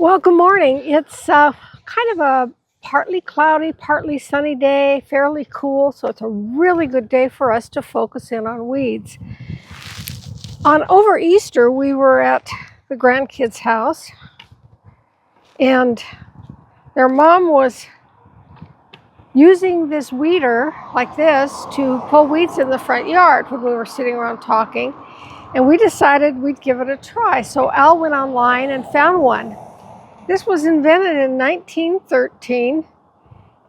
Well, good morning. It's kind of a partly cloudy, partly sunny day, fairly cool, so it's a really good day for us to focus in on weeds. Over Easter, we were at the grandkids' house, and their mom was using this weeder like this to pull weeds in the front yard when we were sitting around talking, and we decided we'd give it a try. So Al went online and found one. This was invented in 1913,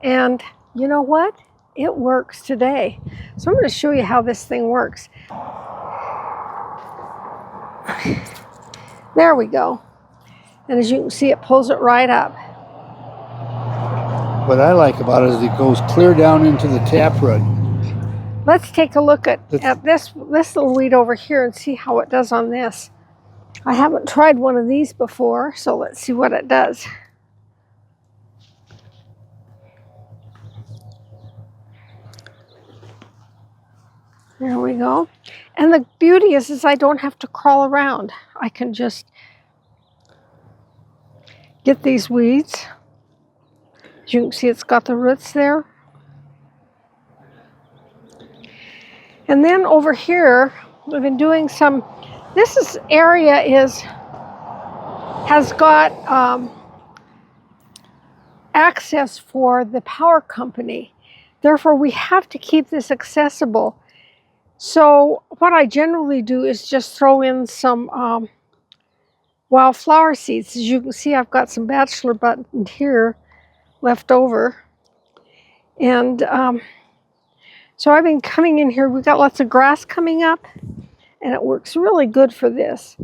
and you know what? It works today. So I'm going to show you how this thing works. There we go. And as you can see, it pulls it right up. What I like about it is it goes clear down into the taproot. Let's take a look at this little weed over here and see how it does on this. I haven't tried one of these before, so let's see what it does. There we go. And the beauty is I don't have to crawl around. I can just get these weeds. As you can see, it's got the roots there. And then over here, we've been doing some, area has got access for the power company. Therefore, we have to keep this accessible. So what I generally do is just throw in some wildflower seeds. As you can see, I've got some bachelor button here left over. And so I've been coming in here. We've got lots of grass coming up, and it works really good for this.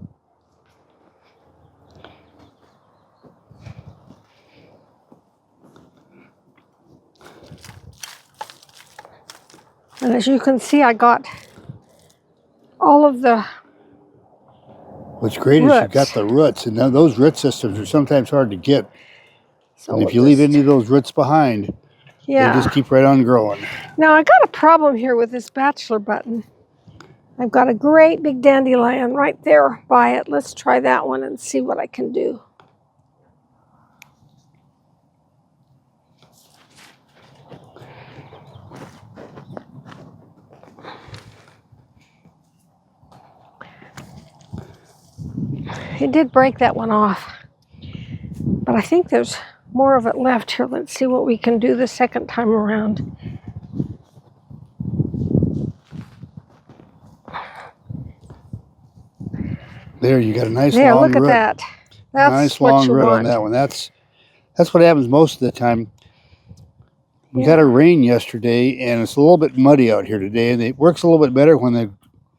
And as you can see, I got all of the What's great roots. is you've got the roots, and those root systems are sometimes hard to get. So and if you leave any of those roots behind, they just keep right on growing. Now, I got a problem here with this bachelor button. I've got a great big dandelion right there by it. Let's try that one and see what I can do. It did break that one off, but I think there's more of it left here. Let's see what we can do the second time around. There, you got a nice long root. Look at that. That's nice what long you root want on that one. That's what happens most of the time. We got a rain yesterday, and it's a little bit muddy out here today, and it works a little bit better when the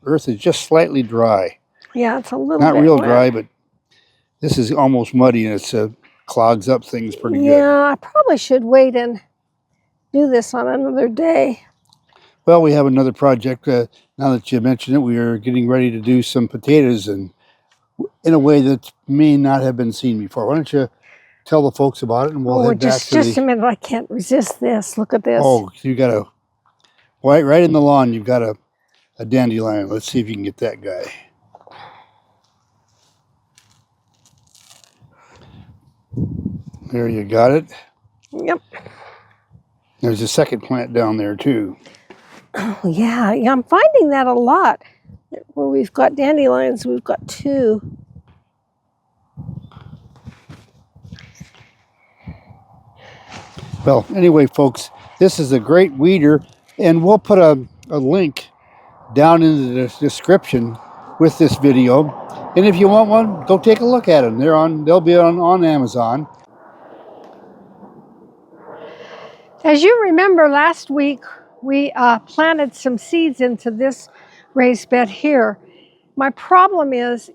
earth is just slightly dry. Yeah, it's a little not bit real wet. dry, but this is almost muddy, and it's clogs up things pretty good. Yeah, I probably should wait and do this on another day. Well, we have another project. Now that you mentioned it, we are getting ready to do some potatoes, and in a way that may not have been seen before. Why don't you tell the folks about it, and we'll head back to just a minute. I can't resist this. Look at this. Oh, you got a right in the lawn. You've got a dandelion. Let's see if you can get that guy. There, you got it. Yep. There's a second plant down there too. Oh, yeah, I'm finding that a lot. Where we've got dandelions, we've got two. Well, anyway, folks, this is a great weeder, and we'll put a link down in the description with this video. And if you want one, go take a look at them. They'll be on Amazon. As you remember, last week we planted some seeds into this raised bed here. My problem is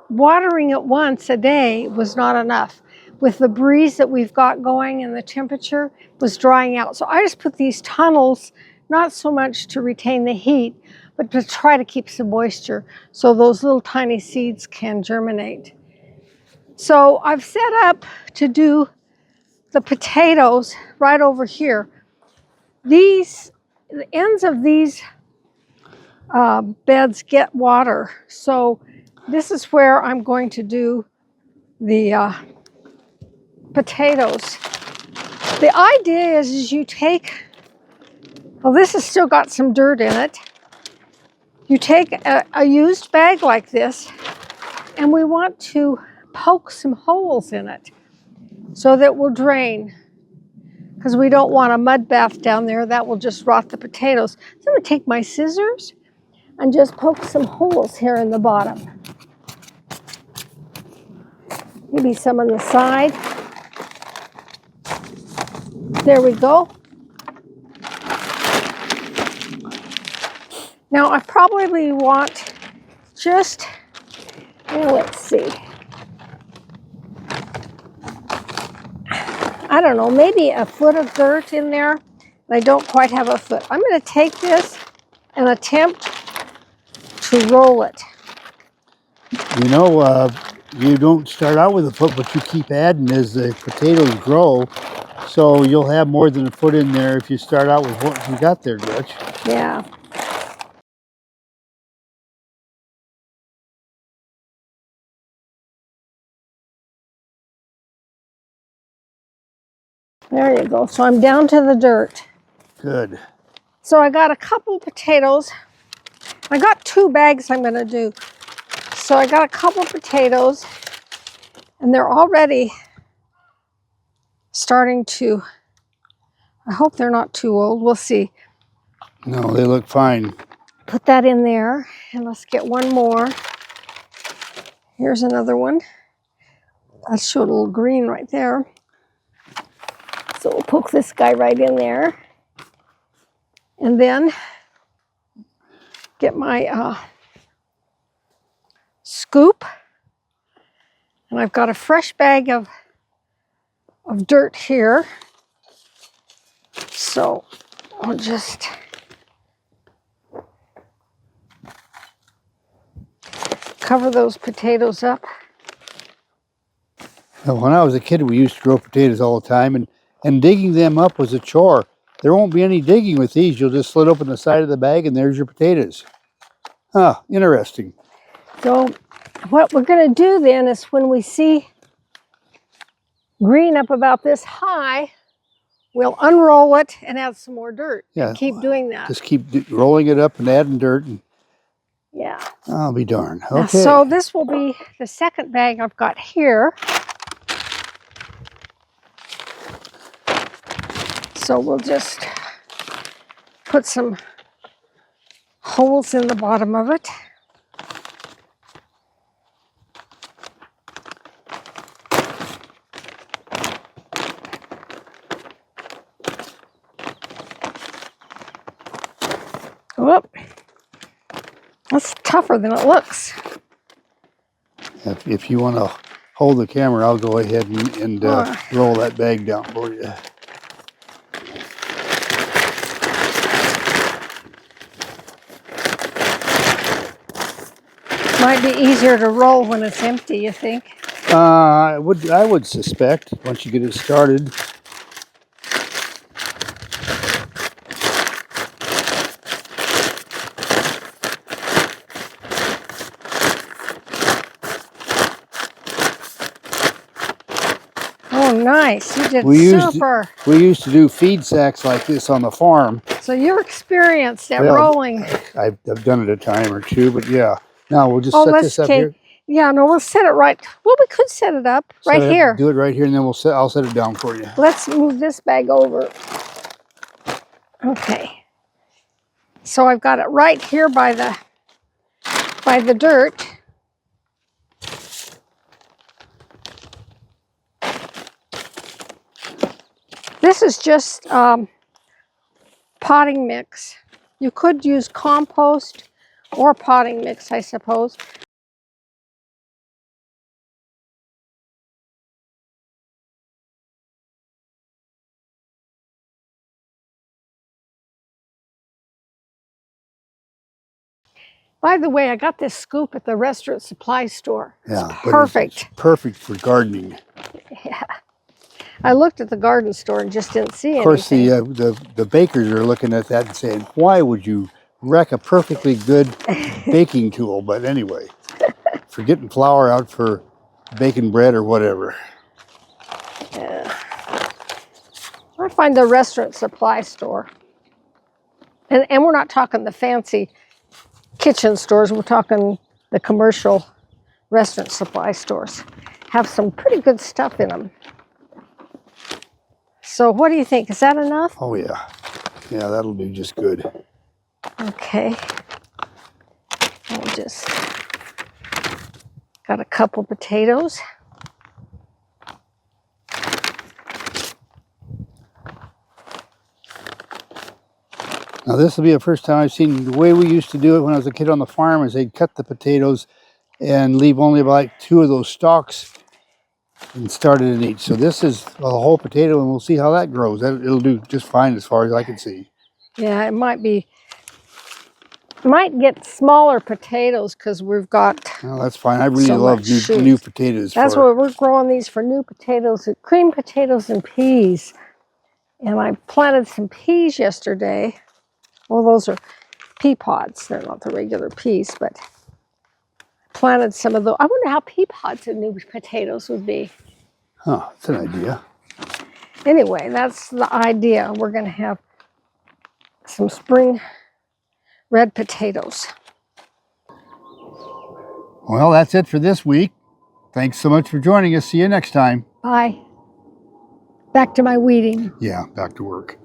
watering it once a day was not enough. With the breeze that we've got going and the temperature was drying out. So I just put these tunnels, not so much to retain the heat, but to try to keep some moisture so those little tiny seeds can germinate. So I've set up to do the potatoes right over here. The ends of these beds get water. So this is where I'm going to do the potatoes. The idea is you take, well, this has still got some dirt in it. You take a used bag like this, and we want to poke some holes in it so that it will drain, because we don't want a mud bath down there. That will just rot the potatoes. So I'm going to take my scissors and just poke some holes here in the bottom. Maybe some on the side. There we go. Now I probably want just, let's see, I don't know, maybe a foot of dirt in there. I don't quite have a foot. I'm going to take this and attempt to roll it. You know, you don't start out with a foot, but you keep adding as the potatoes grow. So you'll have more than a foot in there if you start out with what you got there, Gretch. Yeah. There you go. So I'm down to the dirt. Good. So I got a couple potatoes. I got 2 bags I'm going to do. So I got a couple potatoes, and they're already starting to, I hope they're not too old. We'll see. No, they look fine. Put that in there, and let's get one more. Here's another one. That showed a little green right there. So we'll poke this guy right in there. And then get my scoop. And I've got a fresh bag of dirt here. So I'll just cover those potatoes up. Now, when I was a kid, we used to grow potatoes all the time, and digging them up was a chore. There won't be any digging with these. You'll just slit open the side of the bag, and there's your potatoes. Huh, interesting. So what we're going to do then is when we see green up about this high, we'll unroll it and add some more dirt. Yeah, and keep doing that. Just keep rolling it up and adding dirt. And yeah. I'll be darned. Now, Okay. so this will be the second bag I've got here. So we'll just put some holes in the bottom of it. Whoop. That's tougher than it looks. If you want to hold the camera, I'll go ahead and roll that bag down for you. Might be easier to roll when it's empty, you think? I would suspect once you get it started. Oh, nice. You did super. We used to do feed sacks like this on the farm. So you're experienced at rolling. I've done it a time or two, but yeah. Now we'll just set this up here. Yeah, no, we'll set it right. Well, we could set it up right here. Do it right here, and then I'll set it down for you. Let's move this bag over. Okay. So I've got it right here by the dirt. This is just potting mix. You could use compost or potting mix, I suppose. By the way, I got this scoop at the restaurant supply store. Yeah, it's perfect. It's perfect for gardening. Yeah. I looked at the garden store and just didn't see anything. Of course, the bakers are looking at that and saying, why would you wreck a perfectly good baking tool? But anyway, for getting flour out for baking bread or whatever. to find the restaurant supply store. And we're not talking the fancy kitchen stores. We're talking the commercial restaurant supply stores. Have some pretty good stuff in them. So what do you think? Is that enough? Oh yeah. Yeah, that'll do just good. Okay. I'll just got a couple potatoes. Now this will be the first time I've seen the way we used to do it when I was a kid on the farm is they'd cut the potatoes and leave only about 2 of those stalks and start it in each. So this is a whole potato and we'll see how that grows. It'll do just fine as far as I can see. Yeah, it might get smaller potatoes because we've got. Well, that's fine. I really So love much new potatoes. That's why we're growing these for new potatoes, cream potatoes and peas. And I planted some peas yesterday. Well, those are pea pods. They're not the regular peas, but planted some of those. I wonder how pea pods and new potatoes would be. Huh, that's an idea. Anyway, that's the idea. We're going to have some spring red potatoes. Well, that's it for this week. Thanks so much for joining us. See you next time. Bye. Back to my weeding. Yeah, back to work.